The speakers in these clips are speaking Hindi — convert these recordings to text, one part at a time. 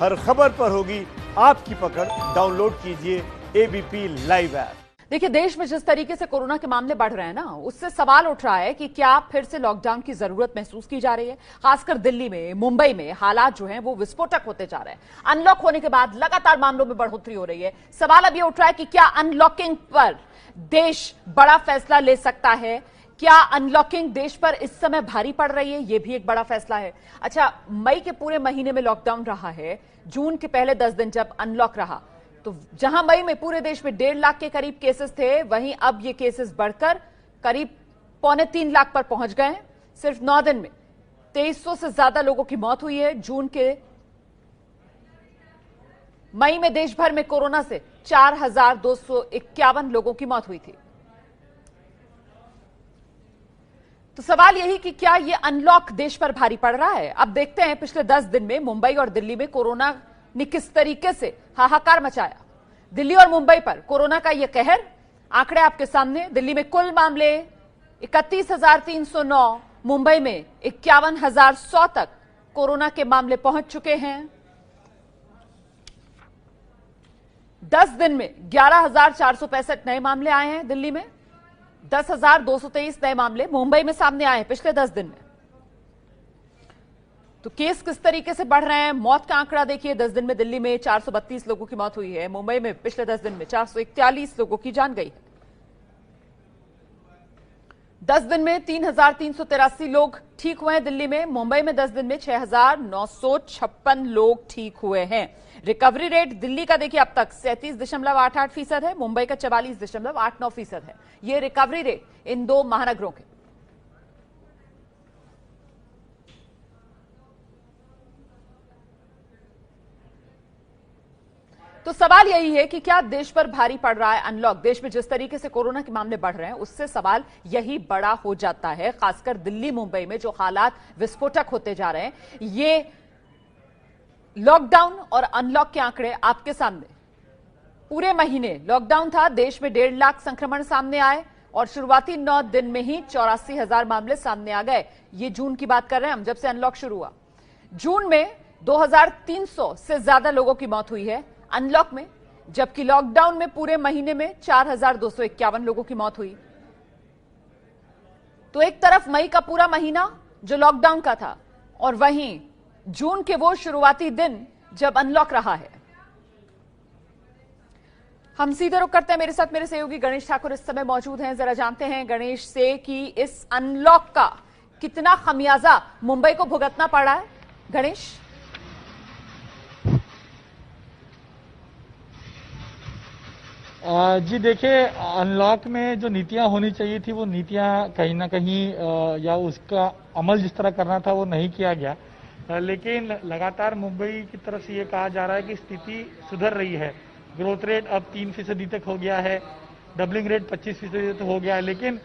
हर खबर पर होगी आपकी पकड़। डाउनलोड कीजिए एबीपी लाइव ऐप। देखिए, देश में जिस तरीके से कोरोना के मामले बढ़ रहे हैं ना, उससे सवाल उठ रहा है कि क्या फिर से लॉकडाउन की जरूरत महसूस की जा रही है। खासकर दिल्ली में, मुंबई में हालात जो हैं वो विस्फोटक होते जा रहे हैं। अनलॉक होने के बाद लगातार मामलों में बढ़ोतरी हो रही है। सवाल अब ये उठ रहा है कि क्या अनलॉकिंग पर देश बड़ा फैसला ले सकता है। क्या अनलॉकिंग देश पर इस समय भारी पड़ रही है, यह भी एक बड़ा फैसला है। अच्छा, मई के पूरे महीने में लॉकडाउन रहा है। जून के पहले 10 दिन जब अनलॉक रहा, तो जहां मई में पूरे देश में 1.5 लाख के करीब केसेस थे, वहीं अब ये केसेस बढ़कर करीब 2.25 लाख पर पहुंच गए हैं। सिर्फ 9 दिन में 2300 से ज्यादा लोगों की मौत हुई है। जून के मई में देश भर में कोरोना से 4251 लोगों की मौत हुई थी। तो सवाल यही कि क्या यह अनलॉक देश पर भारी पड़ रहा है। अब देखते हैं पिछले 10 दिन में मुंबई और दिल्ली में कोरोना ने किस तरीके से हाहाकार मचाया। दिल्ली और मुंबई पर कोरोना का यह कहर, आंकड़े आपके सामने। दिल्ली में कुल मामले 31,309, मुंबई में 51,100 तक कोरोना के मामले पहुंच चुके हैं। 10 दिन में 11,465 नए मामले आए हैं दिल्ली में। 10,223 नए मामले मुंबई में सामने आए हैं पिछले 10 दिन में। तो केस किस तरीके से बढ़ रहे हैं। मौत का आंकड़ा देखिए, 10 दिन में दिल्ली में 432 लोगों की मौत हुई है। मुंबई में पिछले 10 दिन में 441 लोगों की जान गई है। 10 दिन में 3,383 लोग ठीक हुए हैं दिल्ली में। मुंबई में 10 दिन में 6,956 लोग ठीक हुए हैं। रिकवरी रेट दिल्ली का देखिए अब तक 37.88% है, मुंबई का 44.89% है। ये रिकवरी रेट इन दो महानगरों के। तो सवाल यही है कि क्या देश पर भारी पड़ रहा है अनलॉक। देश में जिस तरीके से कोरोना के मामले बढ़ रहे हैं, उससे सवाल यही बड़ा हो जाता है। खासकर दिल्ली मुंबई में जो हालात विस्फोटक होते जा रहे हैं, ये लॉकडाउन और अनलॉक के आंकड़े आपके सामने। पूरे महीने लॉकडाउन था, देश में 1.5 लाख संक्रमण सामने आए और शुरुआती 9 दिन में ही 84,000 मामले सामने आ गए। ये जून की बात कर रहे हैं हम, जब से अनलॉक शुरू हुआ। जून में 2,300 से ज्यादा लोगों की मौत हुई है अनलॉक में, जबकि लॉकडाउन में पूरे महीने में 4,251 लोगों की मौत हुई। तो एक तरफ मई का पूरा महीना जो लॉकडाउन का था, और वहीं जून के वो शुरुआती दिन जब अनलॉक रहा है। हम सीधे रुख करते हैं, मेरे साथ मेरे सहयोगी गणेश ठाकुर इस समय मौजूद हैं। जरा जानते हैं गणेश से कि इस अनलॉक का कितना खमियाजा मुंबई को भुगतना पड़ा है। गणेश। जी देखिए, अनलॉक में जो नीतियां होनी चाहिए थी, वो नीतियां कहीं ना कहीं या उसका अमल जिस तरह करना था वो नहीं किया गया। लेकिन लगातार मुंबई की तरफ से ये कहा जा रहा है कि स्थिति सुधर रही है। ग्रोथ रेट अब 3% तक हो गया है, डबलिंग रेट 25% तक हो गया है। लेकिन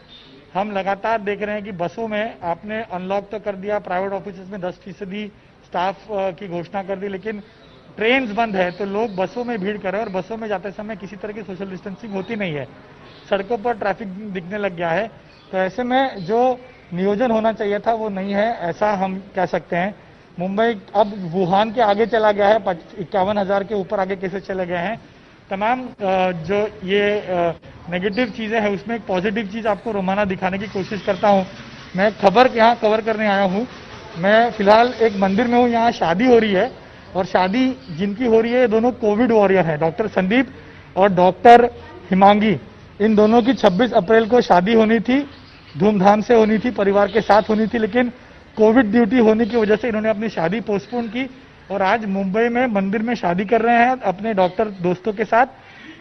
हम लगातार देख रहे हैं कि बसों में आपने अनलॉक तो कर दिया, प्राइवेट ऑफिस में 10% स्टाफ की घोषणा कर दी, लेकिन ट्रेन्स बंद है, तो लोग बसों में भीड़ कर रहे हैं और बसों में जाते समय किसी तरह की सोशल डिस्टेंसिंग होती नहीं है। सड़कों पर ट्रैफिक दिखने लग गया है। तो ऐसे में जो नियोजन होना चाहिए था वो नहीं है, ऐसा हम कह सकते हैं। मुंबई अब वुहान के आगे चला गया है, 51,000 के ऊपर आगे केसेस चले गए हैं। तमाम जो ये नेगेटिव चीजें हैं, उसमें एक पॉजिटिव चीज आपको रोमाना दिखाने की कोशिश करता हूँ। मैं खबर यहाँ कवर करने आया हूँ। मैं फिलहाल एक मंदिर में हूँ, यहाँ शादी हो रही है, और शादी जिनकी हो रही है, ये दोनों कोविड वॉरियर हैं, डॉक्टर संदीप और डॉक्टर हिमांगी। इन दोनों की 26 अप्रैल को शादी होनी थी, धूमधाम से होनी थी, परिवार के साथ होनी थी, लेकिन कोविड ड्यूटी होने की वजह से इन्होंने अपनी शादी पोस्टपोन की और आज मुंबई में मंदिर में शादी कर रहे हैं अपने डॉक्टर दोस्तों के साथ।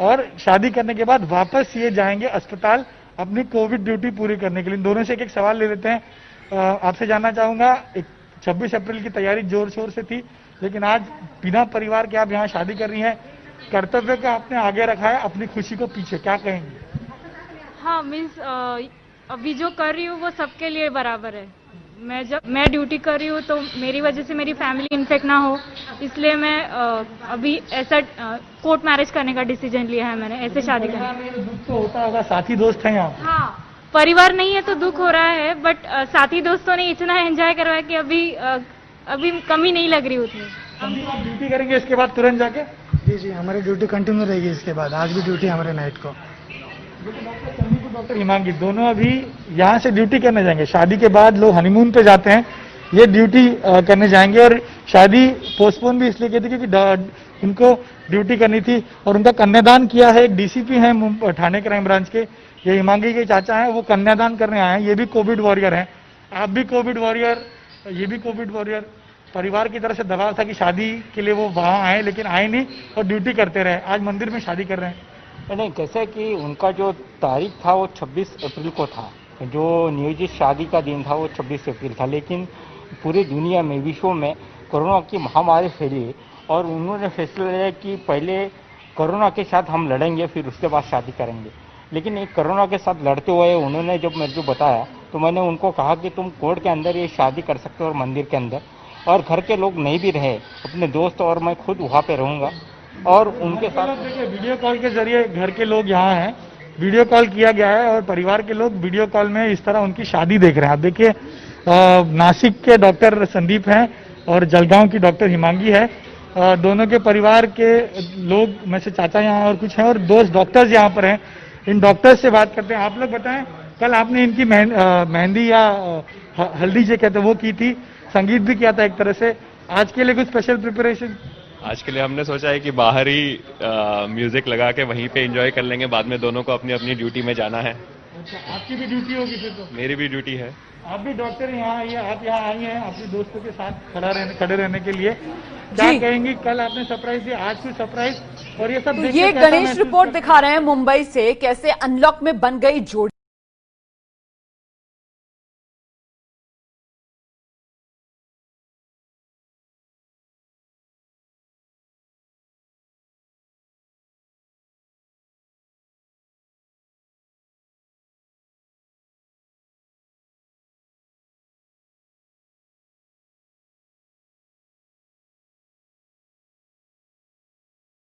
और शादी करने के बाद वापस ये जाएंगे अस्पताल अपनी कोविड ड्यूटी पूरी करने के लिए। दोनों से एक एक सवाल ले लेते हैं। आपसे जानना चाहूंगा, 26 अप्रैल की तैयारी जोर शोर से थी, लेकिन आज बिना परिवार के आप यहाँ शादी कर रही हैं, कर्तव्य का आपने आगे रखा है, अपनी खुशी को पीछे, क्या कहेंगे? हाँ, मीन्स अभी जो कर रही हूँ वो सबके लिए बराबर है। जब मैं ड्यूटी कर रही हूँ तो मेरी वजह से मेरी फैमिली इन्फेक्ट ना हो, इसलिए मैं अभी ऐसा कोर्ट मैरिज करने का डिसीजन लिया है मैंने, ऐसे शादी करने। दुख तो होता होगा, साथी दोस्त हैं यहाँ? हाँ, परिवार नहीं है तो दुख हो रहा है, बट साथी दोस्तों ने इतना एंजॉय करवाया कि अभी कमी नहीं लग रही उतनी। संदीप, आप ड्यूटी करेंगे इसके बाद तुरंत जाके? जी जी, हमारी ड्यूटी कंटिन्यू रहेगी इसके बाद। आज भी ड्यूटी हमारे नाइट को। डॉक्टर संदीप और डॉक्टर हिमांगी दोनों अभी यहाँ से ड्यूटी करने जाएंगे। शादी के बाद लोग हनीमून पे जाते हैं, ये ड्यूटी करने जाएंगे। और शादी पोस्टपोन भी इसलिए की थी क्योंकि उनको ड्यूटी करनी थी। और उनका कन्यादान किया है एक डीसीपी हैं ठाणे क्राइम ब्रांच के, ये हिमांगी के चाचा हैं, वो कन्यादान करने आए हैं। ये भी कोविड वॉरियर हैं, आप भी कोविड वॉरियर, ये भी कोविड वॉरियर। परिवार की तरफ से दबाव था कि शादी के लिए वो वहां आए, लेकिन आए नहीं और ड्यूटी करते रहे। आज मंदिर में शादी कर रहे हैं। नहीं, जैसे कि उनका जो तारीख था वो 26 अप्रैल को था, जो नियोजित शादी का दिन था वो 26 अप्रैल था। लेकिन पूरी दुनिया में, विश्व में कोरोना की महामारी फैली और उन्होंने फैसला लिया कि पहले कोरोना के साथ हम लड़ेंगे, फिर उसके बाद शादी करेंगे। लेकिन एक कोरोना के साथ लड़ते हुए उन्होंने जब मेरे को बताया तो मैंने उनको कहा कि तुम कोर्ट के अंदर ये शादी कर सकते हो और मंदिर के अंदर, और घर के लोग नहीं भी रहे, अपने दोस्त और मैं खुद वहाँ पे रहूँगा और उनके साथ। देखिए, वीडियो कॉल के जरिए घर के लोग यहाँ हैं, वीडियो कॉल किया गया है और परिवार के लोग वीडियो कॉल में इस तरह उनकी शादी देख रहे हैं। आप देखिए, नासिक के डॉक्टर संदीप हैं और जलगांव की डॉक्टर हिमांगी है। दोनों के परिवार के लोग में से चाचा यहाँ और कुछ हैं और दोस्त डॉक्टर्स यहाँ पर हैं। इन डॉक्टर्स से बात करते हैं। आप लोग बताएं, कल आपने इनकी मेहंदी या हल्दी जो कहते हैं वो की थी, संगीत भी किया था एक तरह से। आज के लिए कुछ स्पेशल प्रिपरेशन? आज के लिए हमने सोचा है कि बाहर ही म्यूजिक लगा के वहीं पे एंजॉय कर लेंगे, बाद में दोनों को अपनी अपनी ड्यूटी में जाना है। अच्छा, आपकी भी ड्यूटी होगी फिर तो? मेरी भी ड्यूटी है। आप भी डॉक्टर यहाँ आइए, आप यहाँ आई हैं अपने दोस्तों के साथ खड़े रहने के लिए। क्या कहेंगी, कल आपने सरप्राइज दिया, आज भी सरप्राइज, और ये सब ये गणेश रिपोर्ट दिखा रहे हैं मुंबई से, कैसे अनलॉक में बन गई जोड़ी।